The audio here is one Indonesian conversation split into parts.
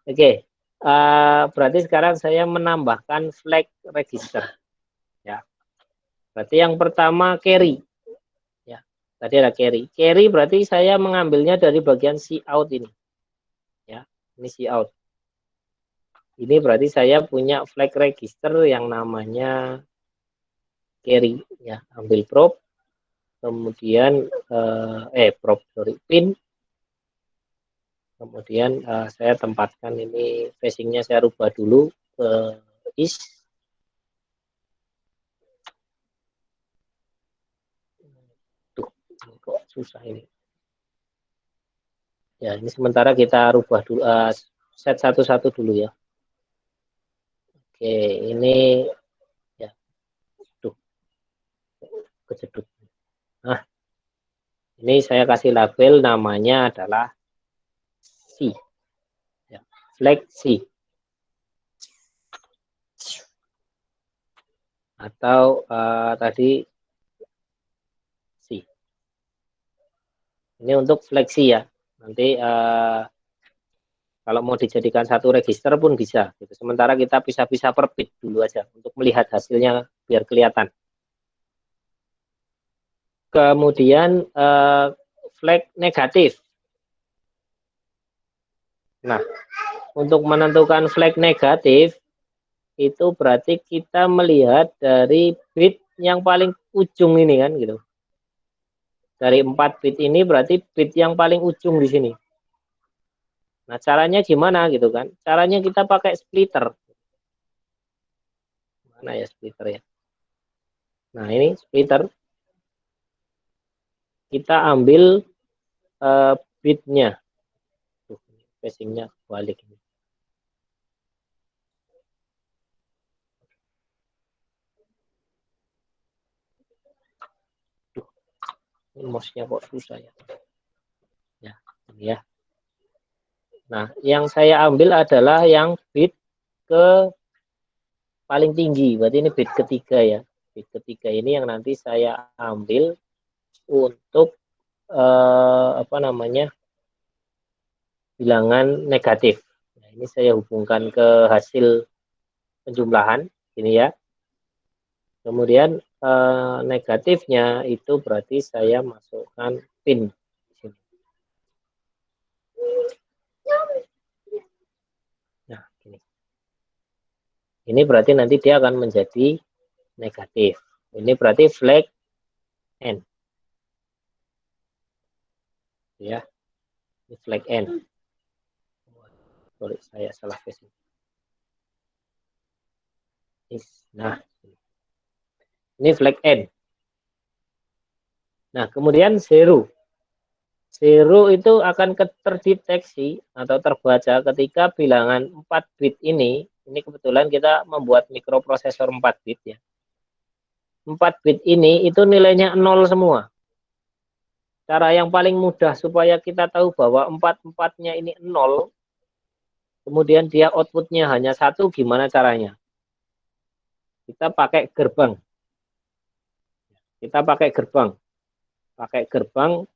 Oke, berarti sekarang saya menambahkan flag register. Ya, berarti yang pertama carry. Ya, tadi ada carry. Carry berarti saya mengambilnya dari bagian cout ini. Ya, ini cout. Ini berarti saya punya flag register yang namanya carry. Ya, ambil probe, kemudian pin. Kemudian saya tempatkan ini facingnya saya rubah dulu ke is. Tuh, kok susah ini. Ya, ini sementara kita rubah dulu, set satu-satu dulu ya. Oke, ini ya, tuh, kejedut. Nah, ini saya kasih label namanya adalah C. Ya, flag C. Atau tadi C. Ini untuk fleksi ya. Nanti kalau mau dijadikan satu register pun bisa. Gitu. Sementara kita pisah-pisah per bit dulu aja untuk melihat hasilnya biar kelihatan. Kemudian flag negatif. Nah, untuk menentukan flag negatif itu berarti kita melihat dari bit yang paling ujung ini kan gitu. Dari 4 bit ini berarti bit yang paling ujung di sini. Nah, caranya gimana gitu kan? Caranya kita pakai splitter. Mana ya splitter ya? Nah, ini splitter. Kita ambil bitnya. Spacingnya balik ini. Ini mouse-nya kok susah ya. Ya, ini ya. Nah, yang saya ambil adalah yang bit ke paling tinggi. Berarti ini bit ketiga ya. Bit ketiga ini yang nanti saya ambil untuk apa namanya? Bilangan negatif. Nah, ini saya hubungkan ke hasil penjumlahan ini ya. Kemudian negatifnya itu berarti saya masukkan pin di sini. Nah, ini. Ini berarti nanti dia akan menjadi negatif. Ini berarti flag N. Ya. Ini flag N. Sorry, saya salah casing. Nah, ini flag N. Nah, kemudian zero. Zero itu akan terdeteksi atau terbaca ketika bilangan 4 bit ini kebetulan kita membuat mikroprosesor 4 bit ya. 4 bit ini itu nilainya 0 semua. Cara yang paling mudah supaya kita tahu bahwa 4-4-nya ini 0, kemudian dia outputnya hanya 1, gimana caranya? Kita pakai gerbang. Kita pakai gerbang. Pakai gerbang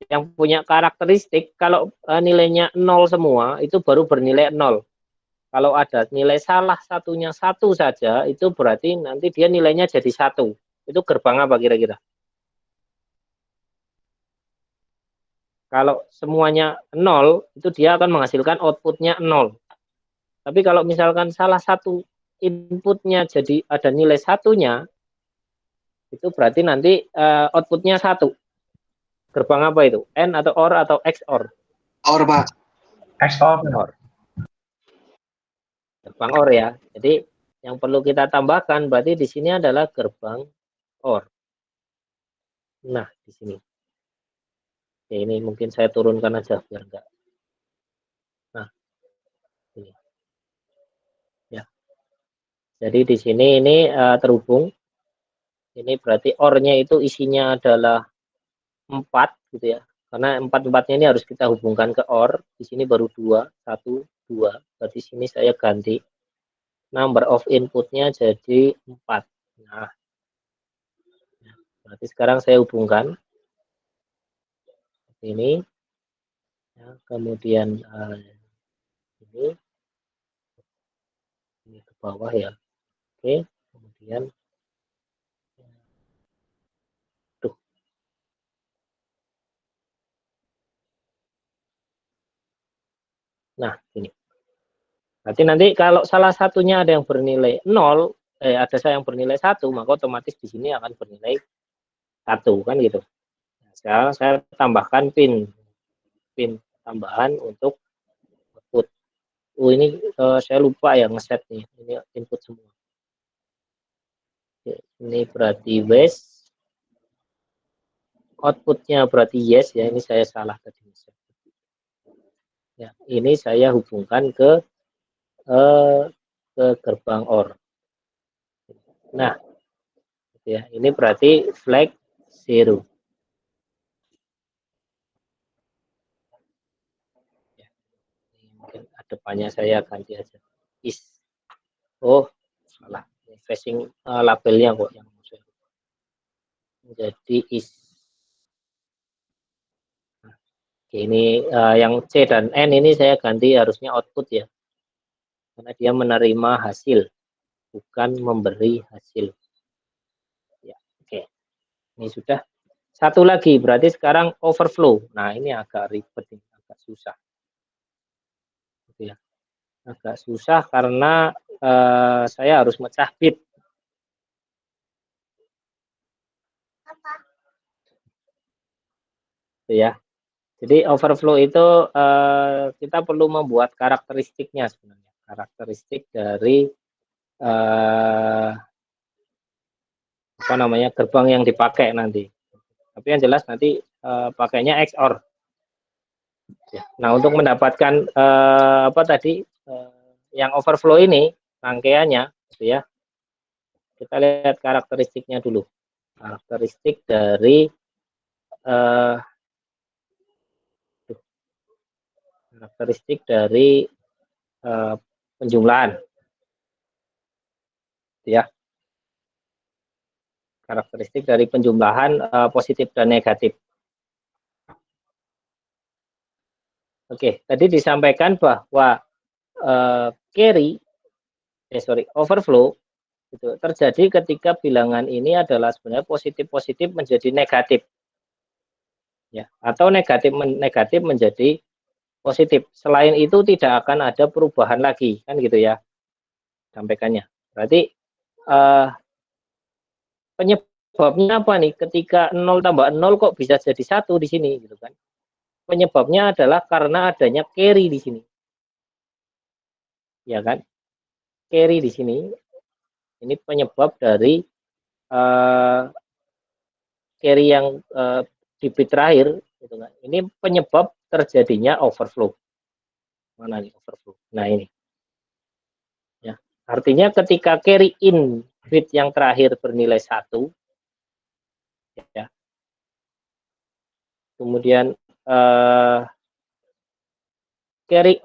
yang punya karakteristik kalau nilainya 0 semua itu baru bernilai 0. Kalau ada nilai salah satunya 1 saja itu berarti nanti dia nilainya jadi 1. Itu gerbang apa kira-kira? Kalau semuanya 0 itu dia akan menghasilkan outputnya 0. Tapi kalau misalkan salah satu inputnya jadi ada nilai satunya itu berarti nanti outputnya 1. Gerbang apa itu? N atau OR atau XOR? OR, Pak. XOR. OR. Gerbang OR ya. Jadi yang perlu kita tambahkan berarti di sini adalah gerbang OR. Nah, di sini. Ya, ini mungkin saya turunkan aja biar enggak. Nah, ini. Ya. Jadi di sini ini terhubung. Ini berarti OR-nya itu isinya adalah 4 gitu ya. Karena 4-4-nya ini harus kita hubungkan ke OR. Di sini baru 2, 1, 2. Berarti sini saya ganti number of inputnya jadi 4. Nah, berarti sekarang saya hubungkan ini. Ya, kemudian ini ke bawah ya. Oke, kemudian tuh. Nah, ini. Berarti nanti kalau salah satunya ada yang bernilai 0, ada saya yang bernilai 1, maka otomatis di sini akan bernilai 1 kan gitu. Nah, sekarang saya tambahkan pin tambahan untuk output. Ini saya lupa ya ngeset nih. Ini input semua. Ini berarti wes, outputnya berarti yes ya. Ini saya salah tadi. Ya, ini saya hubungkan ke gerbang OR. Nah, ya ini berarti flag 0. Ya, mungkin depannya saya ganti aja is. Oh, salah. Facing labelnya kok yang jadi is. Ini yang C dan N ini saya ganti harusnya output ya, karena dia menerima hasil, bukan memberi hasil. Ya, oke. Ini sudah. Satu lagi, berarti sekarang overflow. Nah, ini agak ribet, agak susah. Gitu ya. Agak susah karena saya harus mecah bit. Gitu ya. Jadi overflow itu kita perlu membuat karakteristiknya sebenarnya, karakteristik dari apa namanya gerbang yang dipakai nanti. Tapi yang jelas nanti pakainya XOR. Nah untuk mendapatkan apa tadi yang overflow ini rangkaiannya, gitu ya. Kita lihat karakteristiknya dulu. Karakteristik dari penjumlahan, ya. Karakteristik dari penjumlahan positif dan negatif. Oke, tadi disampaikan bahwa overflow itu terjadi ketika bilangan ini adalah sebenarnya positif-positif menjadi negatif, ya, atau negatif menjadi positif. Selain itu tidak akan ada perubahan lagi, kan gitu ya, sampaikannya. Berarti penyebabnya apa nih? Ketika 0 tambah 0 kok bisa jadi 1 di sini, gitu kan? Penyebabnya adalah karena adanya carry di sini, ya kan? Carry di sini, ini penyebab dari carry yang di bit terakhir, gitu kan? Ini penyebab terjadinya overflow. Mana nih overflow? Nah ini, ya. Artinya ketika carry in bit yang terakhir bernilai 1, ya. Kemudian carry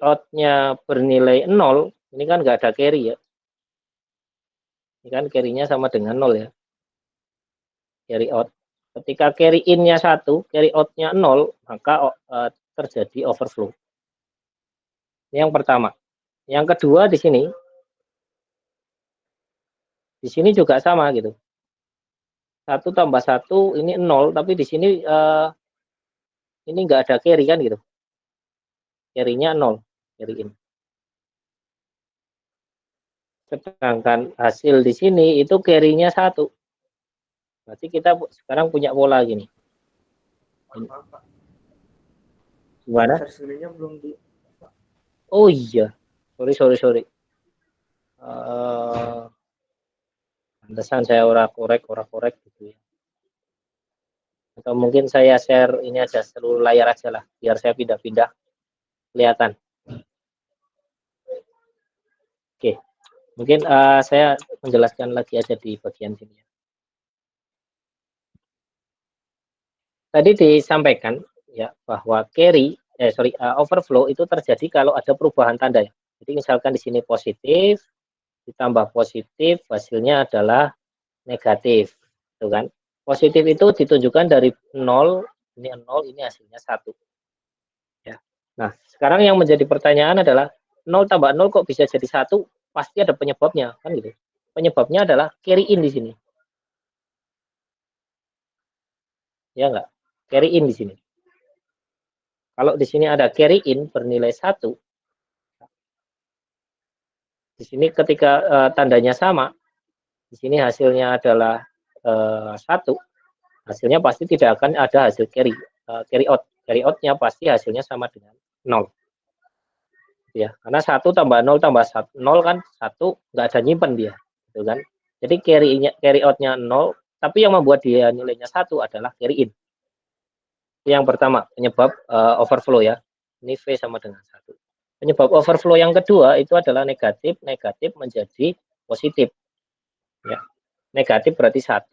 out-nya bernilai 0, ini kan nggak ada carry ya. Ini kan carry-nya sama dengan 0 ya. Carry out. Ketika carry in-nya 1, carry out-nya 0, maka terjadi overflow. Ini yang pertama. Yang kedua di sini juga sama gitu. 1 tambah 1 ini 0, tapi di sini ini nggak ada carry kan gitu. Carry-nya 0, carry in. Sedangkan hasil di sini itu carry-nya 1. Berarti kita sekarang punya pola gini. Gimana? Belum di. Oh iya, sorry. Pantesan saya ora korek gitu ya. Atau mungkin saya share ini aja seluruh layar aja lah, biar saya pindah-pindah kelihatan. Oke, mungkin saya menjelaskan lagi aja di bagian sini. Tadi disampaikan ya bahwa overflow itu terjadi kalau ada perubahan tanda ya. Jadi misalkan di sini positif ditambah positif hasilnya adalah negatif, gitu kan? Positif itu ditunjukkan dari 0 Ini 0, ini hasilnya 1. Ya. Nah, sekarang yang menjadi pertanyaan adalah 0 tambah 0 kok bisa jadi 1? Pasti ada penyebabnya, kan gitu. Penyebabnya adalah carry in di sini. Ya enggak? Carry in di sini. Kalau di sini ada carry in bernilai 1, di sini ketika tandanya sama, di sini hasilnya adalah 1, hasilnya pasti tidak akan ada hasil carry out. Carry out-nya pasti hasilnya sama dengan 0. Ya, karena 1 tambah 0 tambah 0 kan 1 nggak ada nyimpen dia, gitu kan. Jadi carry out-nya 0, tapi yang membuat dia nilainya 1 adalah carry in. Yang pertama, penyebab overflow ya. Ini V sama dengan 1. Penyebab overflow yang kedua itu adalah negatif menjadi positif. Ya. Negatif berarti 1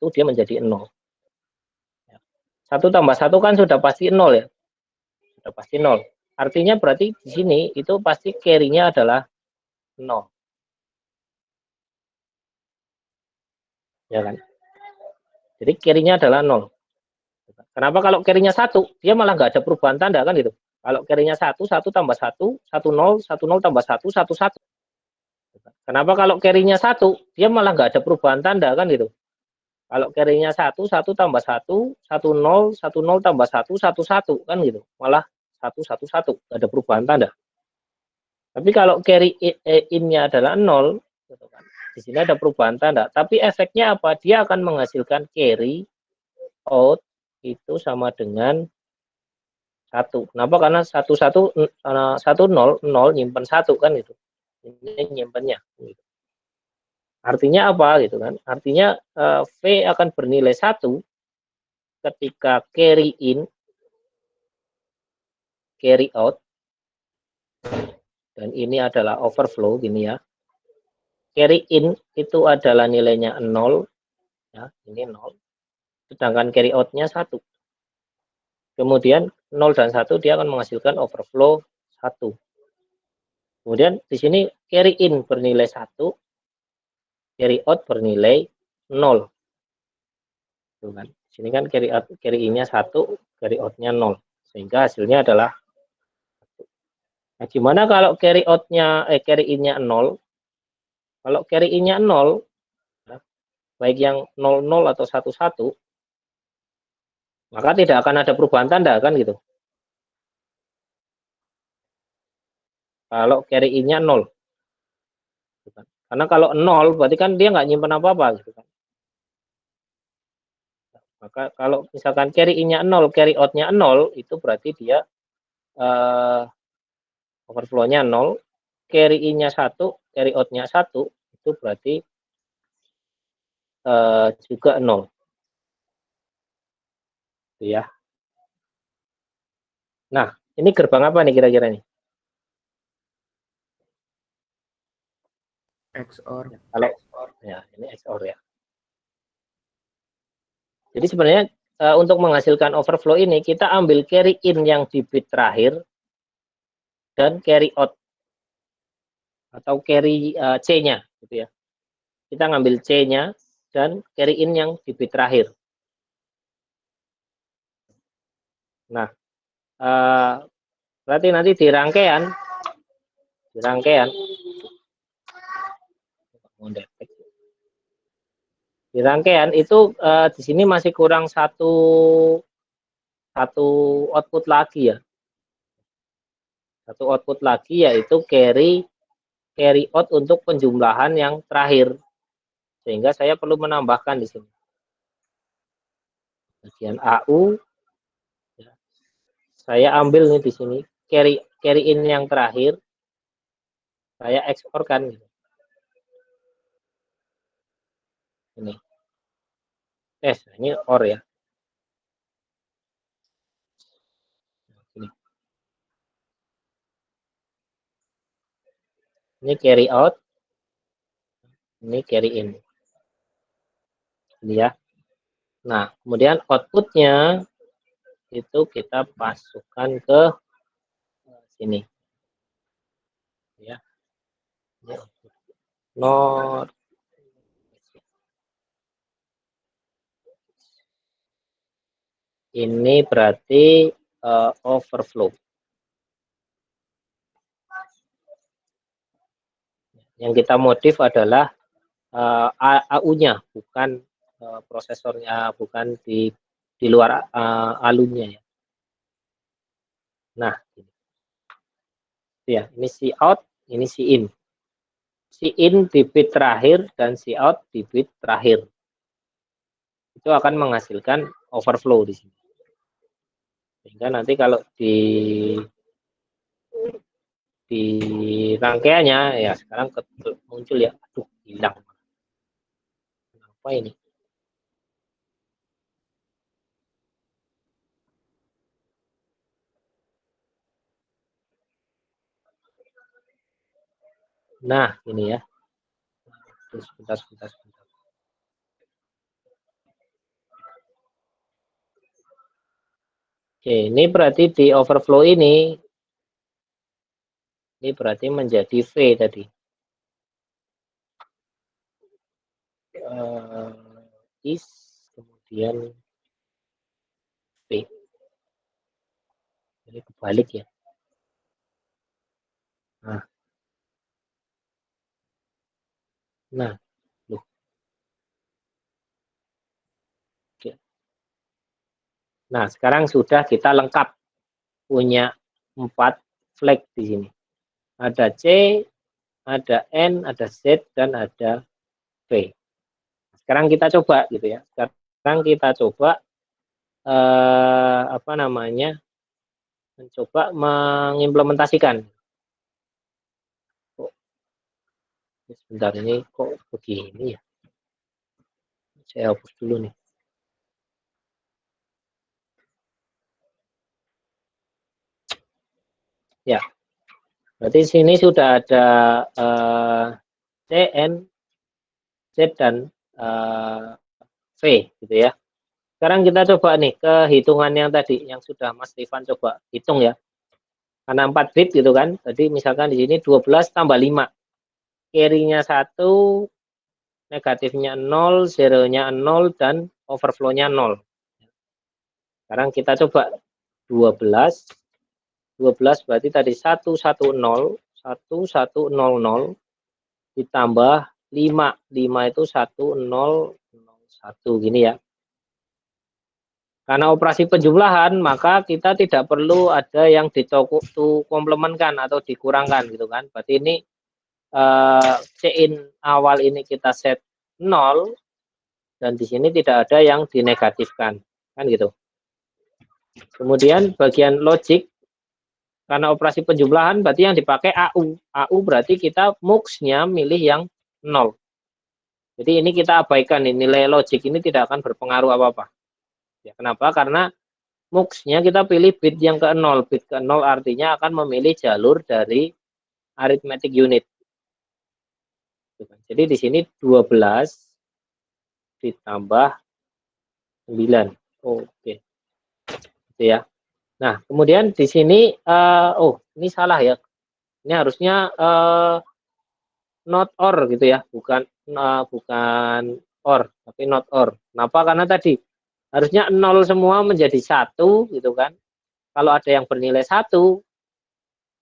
dia menjadi 0. 1 tambah 1 kan sudah pasti 0 ya. Sudah pasti 0. Artinya berarti di sini itu pasti carry-nya adalah 0. Ya kan? Jadi carry-nya adalah 0. Kenapa kalau carry-nya 1, dia malah nggak ada perubahan tanda kan gitu. Kalau carry-nya 1, 1 tambah 1, 1 0 tambah 1, 1 1. Kenapa kalau carry-nya 1, dia malah nggak ada perubahan tanda kan gitu. Kalau carry-nya 1, 1 tambah 1, 1 0 tambah 1, 1 1 kan gitu. Malah 1 1 1, nggak ada perubahan tanda. Tapi kalau carry in-nya adalah 0, gitu kan. Di sini ada perubahan tanda. Tapi efeknya apa? Dia akan menghasilkan carry out itu sama dengan 1. Kenapa? Karena 1 0 0 nyimpen 1 kan itu. Ini nyimpennya gitu. Artinya apa gitu kan? Artinya V akan bernilai 1 ketika carry in, carry out, dan ini adalah overflow gini ya. Carry in itu adalah nilainya 0 ya, ini 0. Sedangkan carry out-nya 1. Kemudian 0 dan 1 dia akan menghasilkan overflow 1. Kemudian di sini carry in bernilai 1, carry out bernilai 0. Tuh kan. Di sini kan carry in-nya 1, carry out-nya 0. Sehingga hasilnya adalah 1. Nah, gimana kalau carry in-nya 0? Kalau carry in-nya 0, ya, baik yang 00 atau 11, maka tidak akan ada perubahan tanda kan gitu. Kalau carry in-nya 0. Gitu kan. Karena kalau 0 berarti kan dia nggak nyimpen apa-apa gitu kan. Maka kalau misalkan carry in-nya 0, carry out-nya 0, itu berarti dia overflow-nya 0, carry in-nya 1, carry out-nya 1, itu berarti juga 0. Ya. Nah, ini gerbang apa nih kira-kira nih? XOR. Kalau ya, ini XOR ya. Jadi sebenarnya untuk menghasilkan overflow ini kita ambil carry in yang di bit terakhir dan carry out atau carry C-nya gitu ya. Kita ngambil C-nya dan carry in yang di bit terakhir. Nah, berarti nanti di rangkaian itu di sini masih kurang satu output lagi ya. Satu output lagi yaitu carry out untuk penjumlahan yang terakhir. Sehingga saya perlu menambahkan di sini. Bagian AU ya, saya ambil nih di sini carry in yang terakhir saya eksporkan gitu. Ini. Ini OR ya. Ini. Ini carry out. Ini carry in. Ini ya. Nah, kemudian outputnya itu kita masukkan ke sini. Ya. Not Ini berarti overflow. Yang kita modif adalah AU-nya, bukan prosesornya, bukan di luar ALU-nya ya. Nah, ya, ini si out, ini si in. Si in di bit terakhir dan si out di bit terakhir. Itu akan menghasilkan overflow di sini. Sehingga nanti kalau di rangkaiannya ya sekarang muncul ya, aduh hilang. Apa ini? Nah, ini ya. Sebentar. Oke, ini berarti di overflow ini berarti menjadi V tadi. Is kemudian V. Ini kebalik ya. Nah, loh. Oke. Nah, sekarang sudah kita lengkap punya 4 flag di sini. Ada C, ada N, ada Z, dan ada V. Sekarang kita coba gitu ya. Sekarang kita coba mencoba mengimplementasikan. Sebentar, ini kok begini ya? Saya hapus dulu nih. Ya, berarti sini sudah ada CN, Z, dan V gitu ya. Sekarang kita coba nih ke hitungan yang tadi yang sudah Mas Rifan coba hitung ya. Karena 4 bit gitu kan. Jadi misalkan di sini 12 tambah 5. Carry-nya 1, negatifnya 0, zero-nya 0, dan overflow-nya 0. Sekarang kita coba 12. 12 berarti tadi 110, 1100 ditambah 5. 5 itu 1001 gini ya. Karena operasi penjumlahan, maka kita tidak perlu ada yang komplementkan atau dikurangkan gitu kan. Berarti ini C-in awal ini kita set 0 dan di sini tidak ada yang dinegatifkan kan gitu. Kemudian bagian logik, karena operasi penjumlahan berarti yang dipakai AU. AU berarti kita mux-nya milih yang 0. Jadi ini kita abaikan, nilai logik ini tidak akan berpengaruh apa-apa. Ya, kenapa? Karena mux-nya kita pilih bit yang ke 0. Bit ke 0 artinya akan memilih jalur dari arithmetic unit. Jadi di sini 12 ditambah 9. Oke. Gitu ya. Nah, kemudian di sini ini salah ya. Ini harusnya not or gitu ya, bukan or, tapi not or. Kenapa? Karena tadi harusnya 0 semua menjadi 1 gitu kan. Kalau ada yang bernilai 1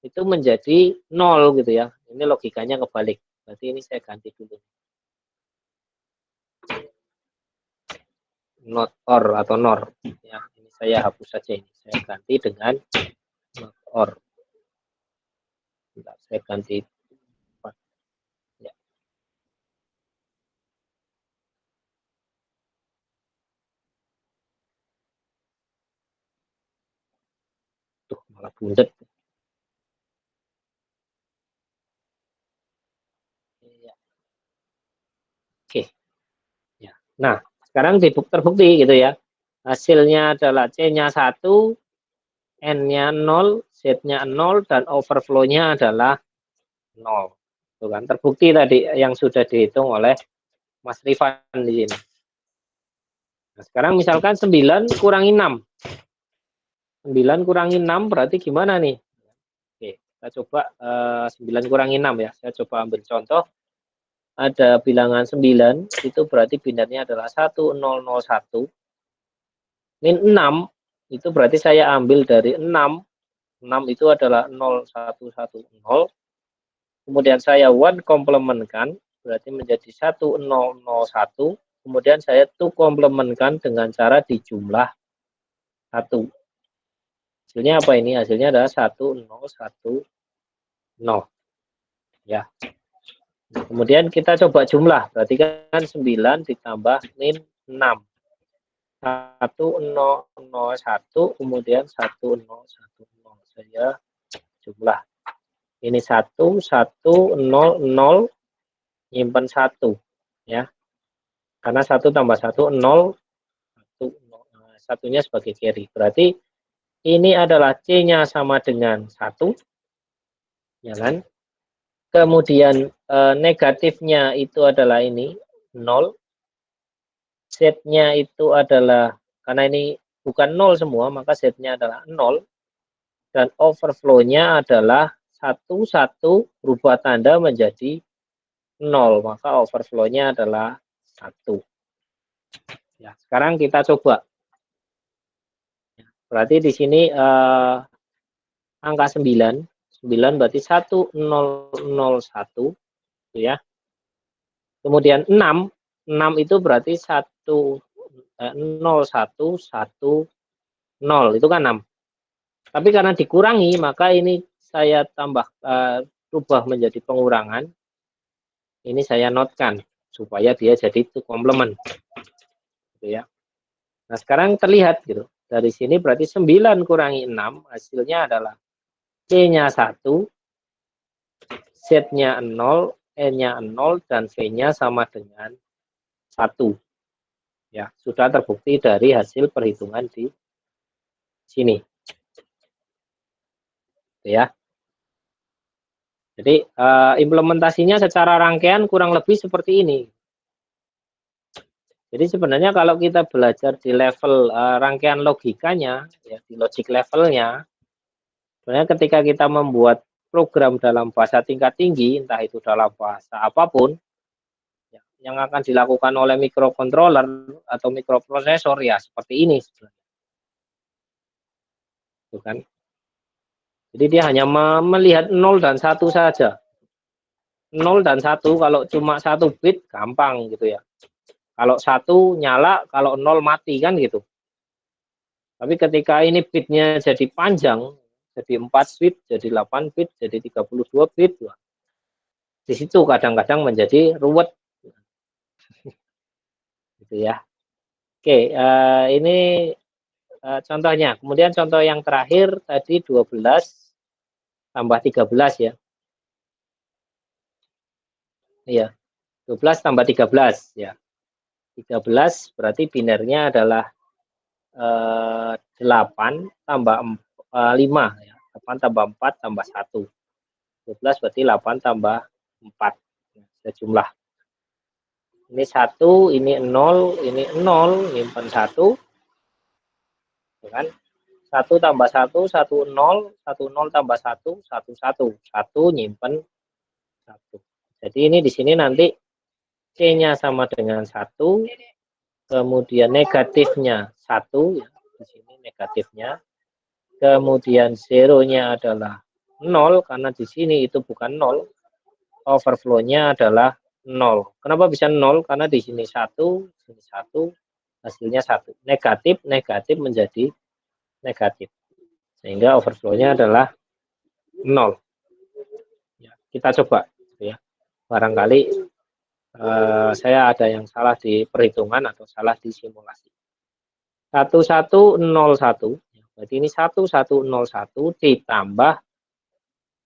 itu menjadi 0 gitu ya. Ini logikanya kebalik. Berarti ini saya ganti dulu. Not or atau nor. Ya, ini saya hapus saja ini. Saya ganti dengan not or. Bentar, saya ganti. Ya. Tuh, malah bundet. Oke. Ya. Nah, sekarang terbukti gitu ya. Hasilnya adalah C-nya 1, N-nya 0, Z-nya 0, dan overflow-nya adalah 0. Tuh kan, terbukti tadi yang sudah dihitung oleh Mas Rifan di sini. Nah, sekarang misalkan 9 kurangi 6. 9 kurangi 6 berarti gimana nih? Oke, kita coba 9 kurangi 6 ya. Saya coba ambil contoh. Ada bilangan 9, itu berarti binarnya adalah 1001. Min 6 itu berarti saya ambil dari 6. 6 itu adalah 0, 1, 1, 0. Kemudian saya one komplementkan, berarti menjadi 1, 0, 0, 1. Kemudian saya two komplementkan dengan cara dijumlah 1. Hasilnya apa ini? Hasilnya adalah 1, 0, 1, 0. Ya. Kemudian kita coba jumlah, berarti kan 9 ditambah min 6. 1, 0, 0, 1, kemudian 1, 0, 1, 0. Saya jumlah. Ini 1, 1, 0, 0, nyimpen 1. Ya. Karena 1 tambah 1, 0, 1, 0. Satunya sebagai carry. Berarti ini adalah C-nya sama dengan 1. Ya kan? Kemudian negatifnya itu adalah ini 0. Z-nya itu adalah, karena ini bukan 0 semua, maka Z-nya adalah 0. Dan overflow-nya adalah 1, 1 berubah tanda menjadi 0. Maka overflow-nya adalah 1. Ya, sekarang kita coba. Berarti di sini angka 9. 9 berarti 1001 gitu ya. Kemudian 6 itu berarti 1 0 1 1 0 itu kan 6. Tapi karena dikurangi maka ini saya tambah rubah menjadi pengurangan. Ini saya notkan supaya dia jadi itu komplement. Gitu ya. Nah, sekarang terlihat gitu. Dari sini berarti 9 kurangi 6 hasilnya adalah C-nya 1, Z-nya 0, N-nya 0, dan V-nya sama dengan 1. Ya, sudah terbukti dari hasil perhitungan di sini. Ya. Jadi implementasinya secara rangkaian kurang lebih seperti ini. Jadi sebenarnya kalau kita belajar di level rangkaian logikanya, ya, di logic levelnya, sebenarnya ketika kita membuat program dalam bahasa tingkat tinggi, entah itu dalam bahasa apapun, ya, yang akan dilakukan oleh microcontroller atau microprosesor ya seperti ini. Itu kan. Jadi dia hanya melihat 0 dan 1 saja. 0 dan 1 kalau cuma 1 bit gampang gitu ya. Kalau 1 nyala, kalau 0 mati kan gitu. Tapi ketika ini bitnya jadi panjang, jadi 4 bit, jadi 8 bit, jadi 32 bit, di situ kadang-kadang menjadi ruwet. Gitu ya. Oke, ini contohnya. Kemudian contoh yang terakhir tadi 12 tambah 13 ya. Iya, 12 tambah 13 ya. 13 berarti binernya adalah 8 tambah 5 ya. 8 tambah 4 tambah 1. 12 berarti 8 tambah 4. Nah, jumlah. Ini 1, ini 0, ini 0, nyimpen 1. Kan? 1 tambah 1, 1 0, 1 0 tambah 1, 1 1. 1 nyimpen 1. Jadi ini di sini nanti C-nya sama dengan 1, kemudian negatifnya 1, ya, di sini negatifnya, kemudian zeronya adalah 0, karena di sini itu bukan 0, overflow-nya adalah 0. Kenapa bisa 0? Karena di sini 1, sini 1, hasilnya 1. Negatif, negatif menjadi negatif. Sehingga overflow-nya adalah 0. Ya, kita coba. Ya. Barangkali saya ada yang salah di perhitungan atau salah di simulasi. 1101, berarti ini 1101 ditambah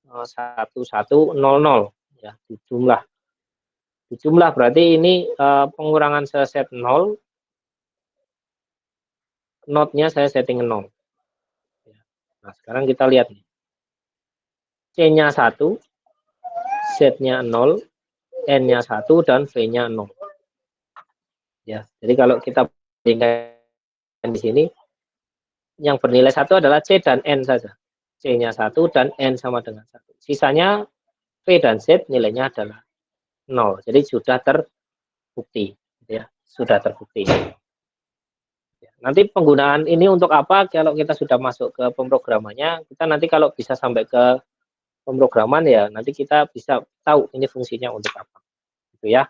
1100 ya, dijumlah berarti ini pengurangan seset 0, notnya saya setting 0. Nah, sekarang kita lihat nih. C-nya 1, Z-nya 0, N-nya 1, dan V-nya 0. Ya, jadi kalau kita bandingkan di sini, yang bernilai 1 adalah C dan N saja. C-nya 1 dan N sama dengan 1. Sisanya V dan Z nilainya adalah 0. Jadi sudah terbukti. Ya, sudah terbukti. nanti penggunaan ini untuk apa, kalau kita sudah masuk ke pemrogramannya, kita nanti kalau bisa sampai ke pemrograman ya, nanti kita bisa tahu ini fungsinya untuk apa, gitu ya.